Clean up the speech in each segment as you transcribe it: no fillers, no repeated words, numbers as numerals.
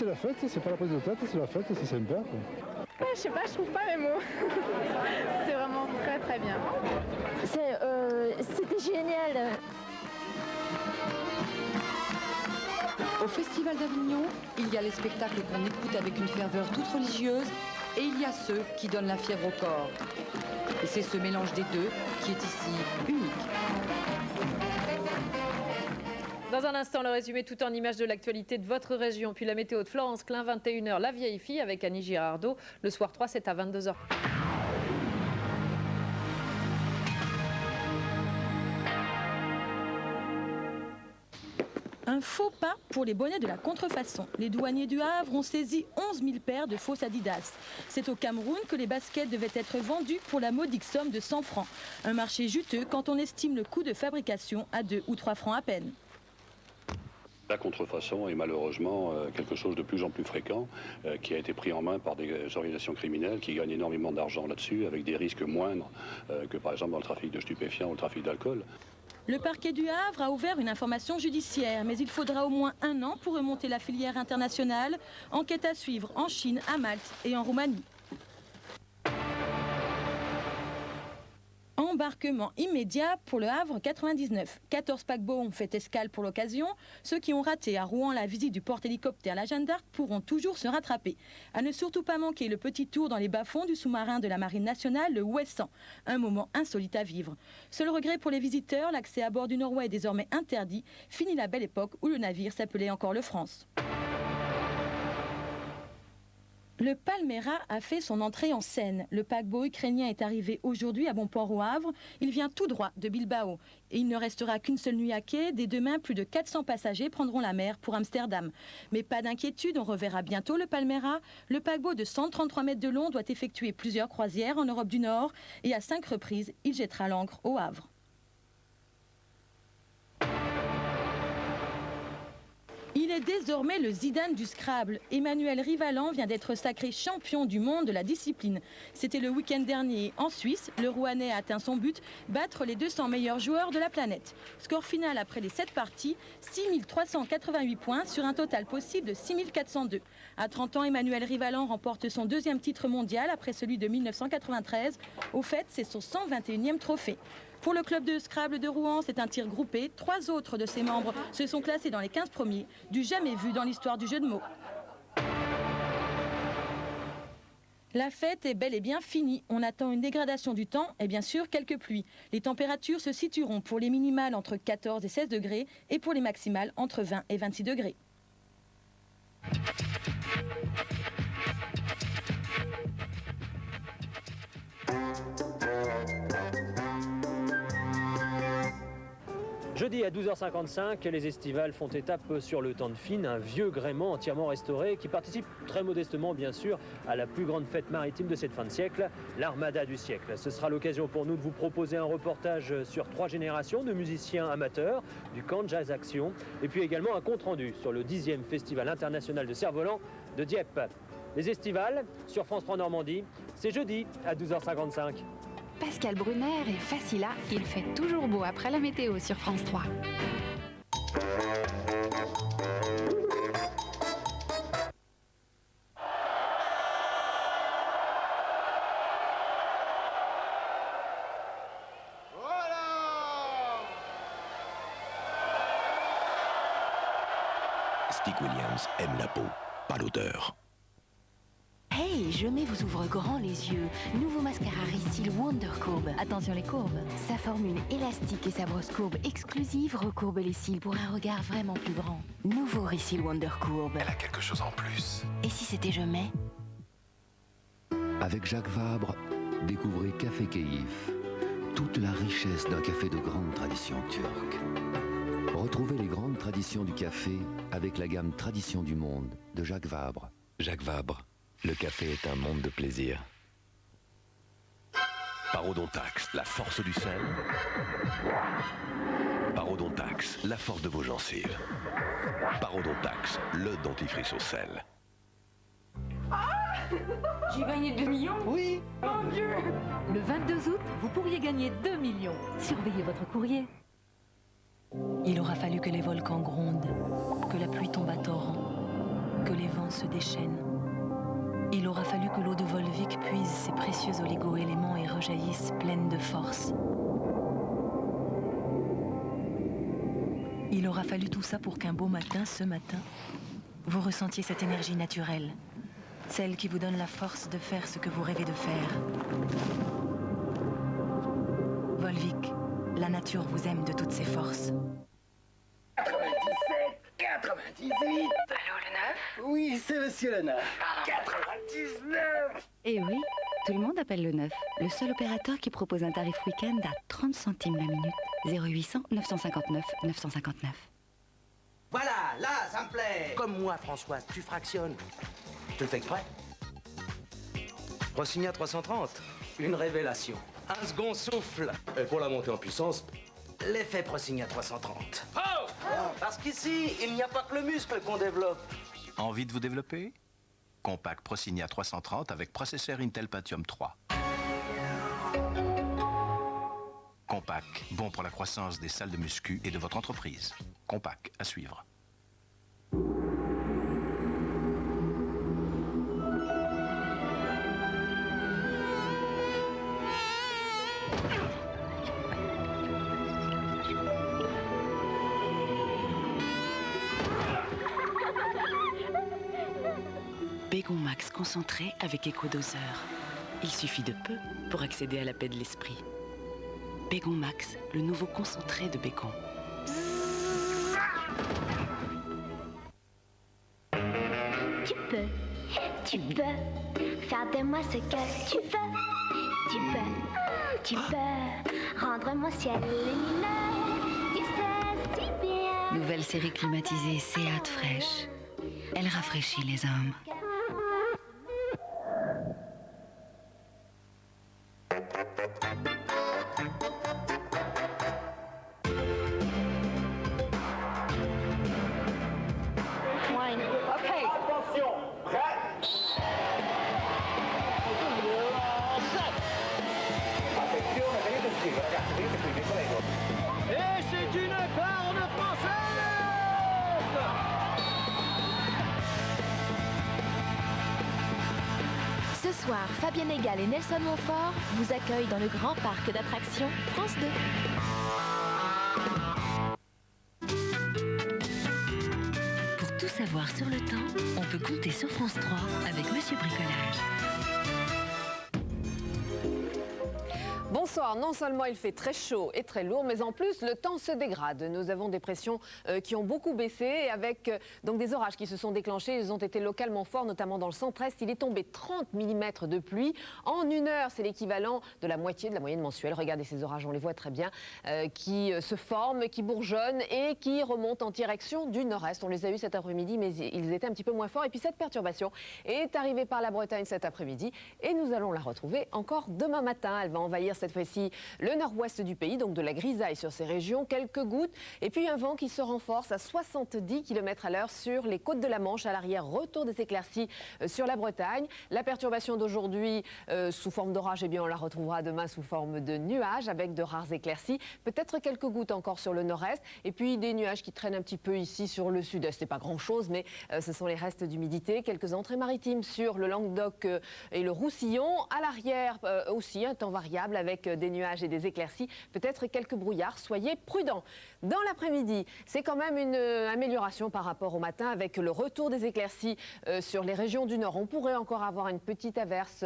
c'est la fête, c'est pas la prise de tête, c'est la fête, c'est sympa, quoi. Je sais pas, je trouve pas mes mots. C'est vraiment très très bien. C'était génial. Au Festival d'Avignon, il y a les spectacles qu'on écoute avec une ferveur toute religieuse et il y a ceux qui donnent la fièvre au corps. Et c'est ce mélange des deux qui est ici unique. Dans un instant, le résumé tout en images de l'actualité de votre région, puis la météo de Florence Klein, 21h, La Vieille Fille avec Annie Girardot. Le soir 3, c'est à 22h. Un faux pas pour les bonnets de la contrefaçon. Les douaniers du Havre ont saisi 11 000 paires de fausses Adidas. C'est au Cameroun que les baskets devaient être vendues pour la modique somme de 100 francs. Un marché juteux quand on estime le coût de fabrication à 2 ou 3 francs à peine. La contrefaçon est malheureusement quelque chose de plus en plus fréquent, qui a été pris en main par des organisations criminelles qui gagnent énormément d'argent là-dessus, avec des risques moindres que par exemple dans le trafic de stupéfiants ou le trafic d'alcool. Le parquet du Havre a ouvert une information judiciaire, mais il faudra au moins 1 an pour remonter la filière internationale. Enquête à suivre en Chine, à Malte et en Roumanie. Embarquement immédiat pour le Havre 99. 14 paquebots ont fait escale pour l'occasion. Ceux qui ont raté à Rouen la visite du porte-hélicoptère La Jeanne d'Arc pourront toujours se rattraper. À ne surtout pas manquer le petit tour dans les bas-fonds du sous-marin de la Marine nationale, le Ouessant. Un moment insolite à vivre. Seul regret pour les visiteurs, l'accès à bord du Norway est désormais interdit. Fini la belle époque où le navire s'appelait encore le France. Le Palmera a fait son entrée en scène. Le paquebot ukrainien est arrivé aujourd'hui à Bonport au Havre. Il vient tout droit de Bilbao. Et il ne restera qu'une seule nuit à quai. Dès demain, plus de 400 passagers prendront la mer pour Amsterdam. Mais pas d'inquiétude, on reverra bientôt le Palmera. Le paquebot de 133 mètres de long doit effectuer plusieurs croisières en Europe du Nord. Et à 5 reprises, il jettera l'ancre au Havre. Il est désormais le Zidane du Scrabble. Emmanuel Rivalan vient d'être sacré champion du monde de la discipline. C'était le week-end dernier. En Suisse, le Rouennais a atteint son but, battre les 200 meilleurs joueurs de la planète. Score final après les 7 parties, 6388 points sur un total possible de 6402. À 30 ans, Emmanuel Rivalan remporte son 2e titre mondial après celui de 1993. Au fait, c'est son 121e trophée. Pour le club de Scrabble de Rouen, c'est un tir groupé. 3 autres de ses membres se sont classés dans les 15 premiers, du jamais vu dans l'histoire du jeu de mots. La fête est bel et bien finie. On attend une dégradation du temps et bien sûr quelques pluies. Les températures se situeront pour les minimales entre 14 et 16 degrés et pour les maximales entre 20 et 26 degrés. Jeudi à 12h55, les estivales font étape sur le Tandefin, un vieux gréement entièrement restauré qui participe très modestement bien sûr à la plus grande fête maritime de cette fin de siècle, l'Armada du siècle. Ce sera l'occasion pour nous de vous proposer un reportage sur 3 générations de musiciens amateurs du camp Jazz Action et puis également un compte-rendu sur le 10e Festival international de cerf-volant de Dieppe. Les estivales sur France 3 Normandie, c'est jeudi à 12h55. Pascal Brunner et Facila, il fait toujours beau après la météo sur France 3. Stick Williams aime la peau, pas l'odeur. Hey, Jemais vous ouvre grand les yeux. Nouveau mascara Ricyl Wonder Courbe. Attention les courbes. Sa formule élastique et sa brosse courbe exclusive recourbe les cils pour un regard vraiment plus grand. Nouveau Ricyl Wonder Courbe. Elle a quelque chose en plus. Et si c'était Jemais? Avec Jacques Vabre, découvrez Café Keyif. Toute la richesse d'un café de grande tradition turque. Retrouvez les grandes traditions du café avec la gamme Tradition du Monde de Jacques Vabre. Jacques Vabre, le café est un monde de plaisir. Parodontax, la force du sel. Parodontax, la force de vos gencives. Parodontax, le dentifrice au sel. J'ai gagné 2 millions? Oui. Mon Dieu! Le 22 août, vous pourriez gagner 2 millions. Surveillez votre courrier. Il aura fallu que les volcans grondent, que la pluie tombe à torrent, que les vents se déchaînent. Il aura fallu que l'eau de Volvic puise ses précieux oligo-éléments et rejaillisse pleine de force. Il aura fallu tout ça pour qu'un beau matin, ce matin, vous ressentiez cette énergie naturelle, celle qui vous donne la force de faire ce que vous rêvez de faire. Volvic, la nature vous aime de toutes ses forces. 97, 98. Allô, le 9? Oui, c'est monsieur le 9. 99. Eh oui, tout le monde appelle le 9. Le seul opérateur qui propose un tarif week-end à 30 centimes la minute. 0800 959 959. Voilà, là, ça me plaît. Comme moi, Françoise, tu fractionnes. Tu le fais exprès? Rossignat 330, une révélation. Un second souffle. Et pour la montée en puissance? L'effet Prosigna 330. Oh! Parce qu'ici, il n'y a pas que le muscle qu'on développe. Envie de vous développer? Compact Prosigna 330 avec processeur Intel Pentium 3. Compact, bon pour la croissance des salles de muscu et de votre entreprise. Compact, à suivre. Bégon Max concentré avec éco-doseur. Il suffit de peu pour accéder à la paix de l'esprit. Bégon Max, le nouveau concentré de Bégon. Tu peux faire de moi ce que tu veux. Tu peux rendre mon ciel lumineux. Tu sais si bien. Nouvelle série climatisée Seat fraîche. Elle rafraîchit les âmes. Et c'est une part de française. Ce soir, Fabienne Egal et Nelson Montfort vous accueillent dans le grand parc d'attractions France 2. Pour tout savoir sur le temps, on peut compter sur France 3 avec Monsieur Bricolage. Bonsoir, non seulement il fait très chaud et très lourd, mais en plus le temps se dégrade. Nous avons des pressions qui ont beaucoup baissé et avec donc des orages qui se sont déclenchés. Ils ont été localement forts, notamment dans le centre-est. Il est tombé 30 mm de pluie en une heure. C'est l'équivalent de la moitié de la moyenne mensuelle. Regardez ces orages, on les voit très bien, qui se forment, qui bourgeonnent et qui remontent en direction du nord-est. On les a eus cet après-midi, mais ils étaient un petit peu moins forts. Et puis cette perturbation est arrivée par la Bretagne cet après-midi et nous allons la retrouver encore demain matin. Elle va envahir cette fois-ci le nord-ouest du pays, donc de la grisaille sur ces régions, quelques gouttes, et puis un vent qui se renforce à 70 km à l'heure sur les côtes de la Manche. À l'arrière, retour des éclaircies sur la Bretagne. La perturbation d'aujourd'hui sous forme d'orage, eh bien on la retrouvera demain sous forme de nuages avec de rares éclaircies, peut-être quelques gouttes encore sur le nord-est, et puis des nuages qui traînent un petit peu ici sur le sud-est. C'est pas grand-chose, mais ce sont les restes d'humidité. Quelques entrées maritimes sur le Languedoc et le Roussillon. À l'arrière aussi, un temps variable avec des nuages et des éclaircies, peut-être quelques brouillards, soyez prudents. Dans l'après-midi, c'est quand même une amélioration par rapport au matin avec le retour des éclaircies sur les régions du nord. On pourrait encore avoir une petite averse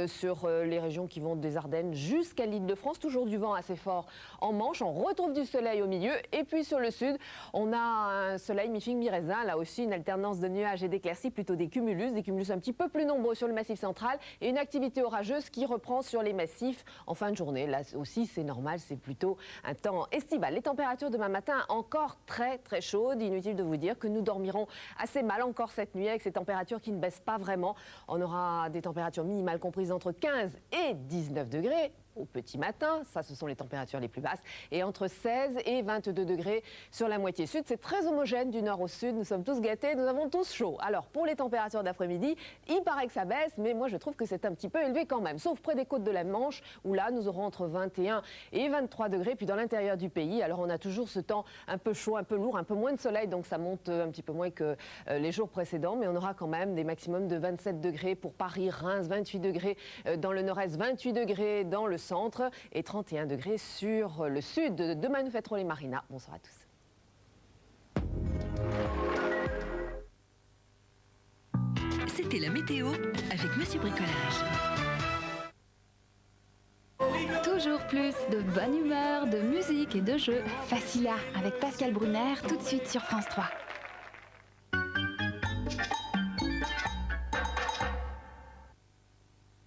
sur les régions qui vont des Ardennes jusqu'à l'Île-de-France, toujours du vent assez fort en Manche. On retrouve du soleil au milieu et puis sur le sud, on a un soleil mi-figue mi-raisin, là aussi une alternance de nuages et d'éclaircies, plutôt des cumulus un petit peu plus nombreux sur le massif central et une activité orageuse qui reprend sur les massifs en fin de journée. Là aussi, c'est normal, c'est plutôt un temps estival. Les températures demain matin encore très très chaudes. Inutile de vous dire que nous dormirons assez mal encore cette nuit avec ces températures qui ne baissent pas vraiment. On aura des températures minimales comprises entre 15 et 19 degrés. au petit matin, ça ce sont les températures les plus basses, et entre 16 et 22 degrés sur la moitié sud. C'est très homogène du nord au sud, nous sommes tous gâtés, nous avons tous chaud. Alors pour les températures d'après-midi, il paraît que ça baisse, mais moi je trouve que c'est un petit peu élevé quand même, sauf près des côtes de la Manche, où là nous aurons entre 21 et 23 degrés, puis dans l'intérieur du pays, alors on a toujours ce temps un peu chaud, un peu lourd, un peu moins de soleil, donc ça monte un petit peu moins que les jours précédents, mais on aura quand même des maximums de 27 degrés pour Paris, Reims, 28 degrés dans le nord-est, 28 degrés dans le centre et 31 degrés sur le sud. Demain, nous fêterons les marinas. Bonsoir à tous. C'était la météo avec Monsieur Bricolage. Toujours plus de bonne humeur, de musique et de jeux. Facila avec Pascal Brunner, tout de suite sur France 3.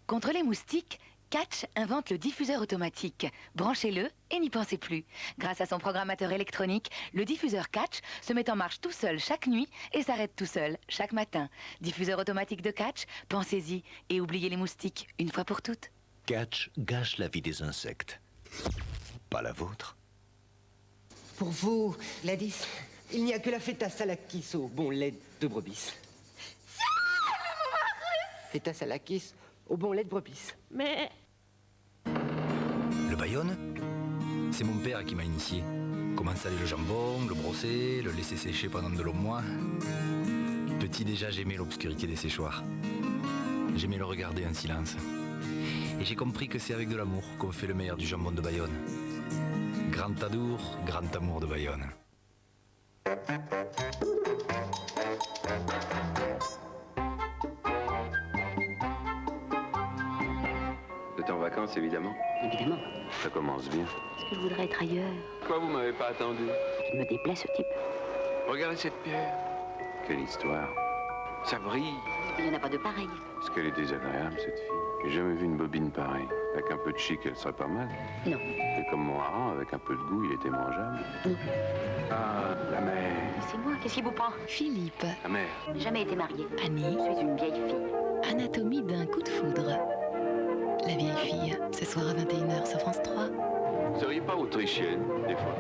Contre les moustiques, Catch invente le diffuseur automatique. Branchez-le et n'y pensez plus. Grâce à son programmateur électronique, le diffuseur Catch se met en marche tout seul chaque nuit et s'arrête tout seul chaque matin. Diffuseur automatique de Catch, pensez-y et oubliez les moustiques une fois pour toutes. Catch gâche la vie des insectes. Pas la vôtre. Pour vous, Gladys, il n'y a que la feta salakis au bon lait de brebis. Feta salakis au bon lait de brebis. Mais... Le Bayonne, c'est mon père qui m'a initié. Comment saler le jambon, le brosser, le laisser sécher pendant de longs mois. Petit déjà, j'aimais l'obscurité des séchoirs. J'aimais le regarder en silence. Et j'ai compris que c'est avec de l'amour qu'on fait le meilleur du jambon de Bayonne. Grand adour, grand amour de Bayonne. Vous êtes en vacances, évidemment? Évidemment. Ça commence bien. Est-ce que je voudrais être ailleurs? Pourquoi vous m'avez pas attendu? Il me déplaît, ce type. Regardez cette pierre. Quelle histoire. Ça brille. Il n'y en a pas de pareil. Est-ce qu'elle est désagréable, cette fille? J'ai jamais vu une bobine pareille. Avec un peu de chic, elle serait pas mal. Non. Et comme mon hareng, avec un peu de goût, il était mangeable. Non. Ah, la mère. C'est moi, qu'est-ce qui vous prend? Philippe. La mère. Je n'ai jamais été mariée. Annie. Je suis une vieille fille. Anatomie d'un coup de foudre. La vieille fille, ce soir à 21h sur France 3. Vous seriez pas autrichienne, des fois?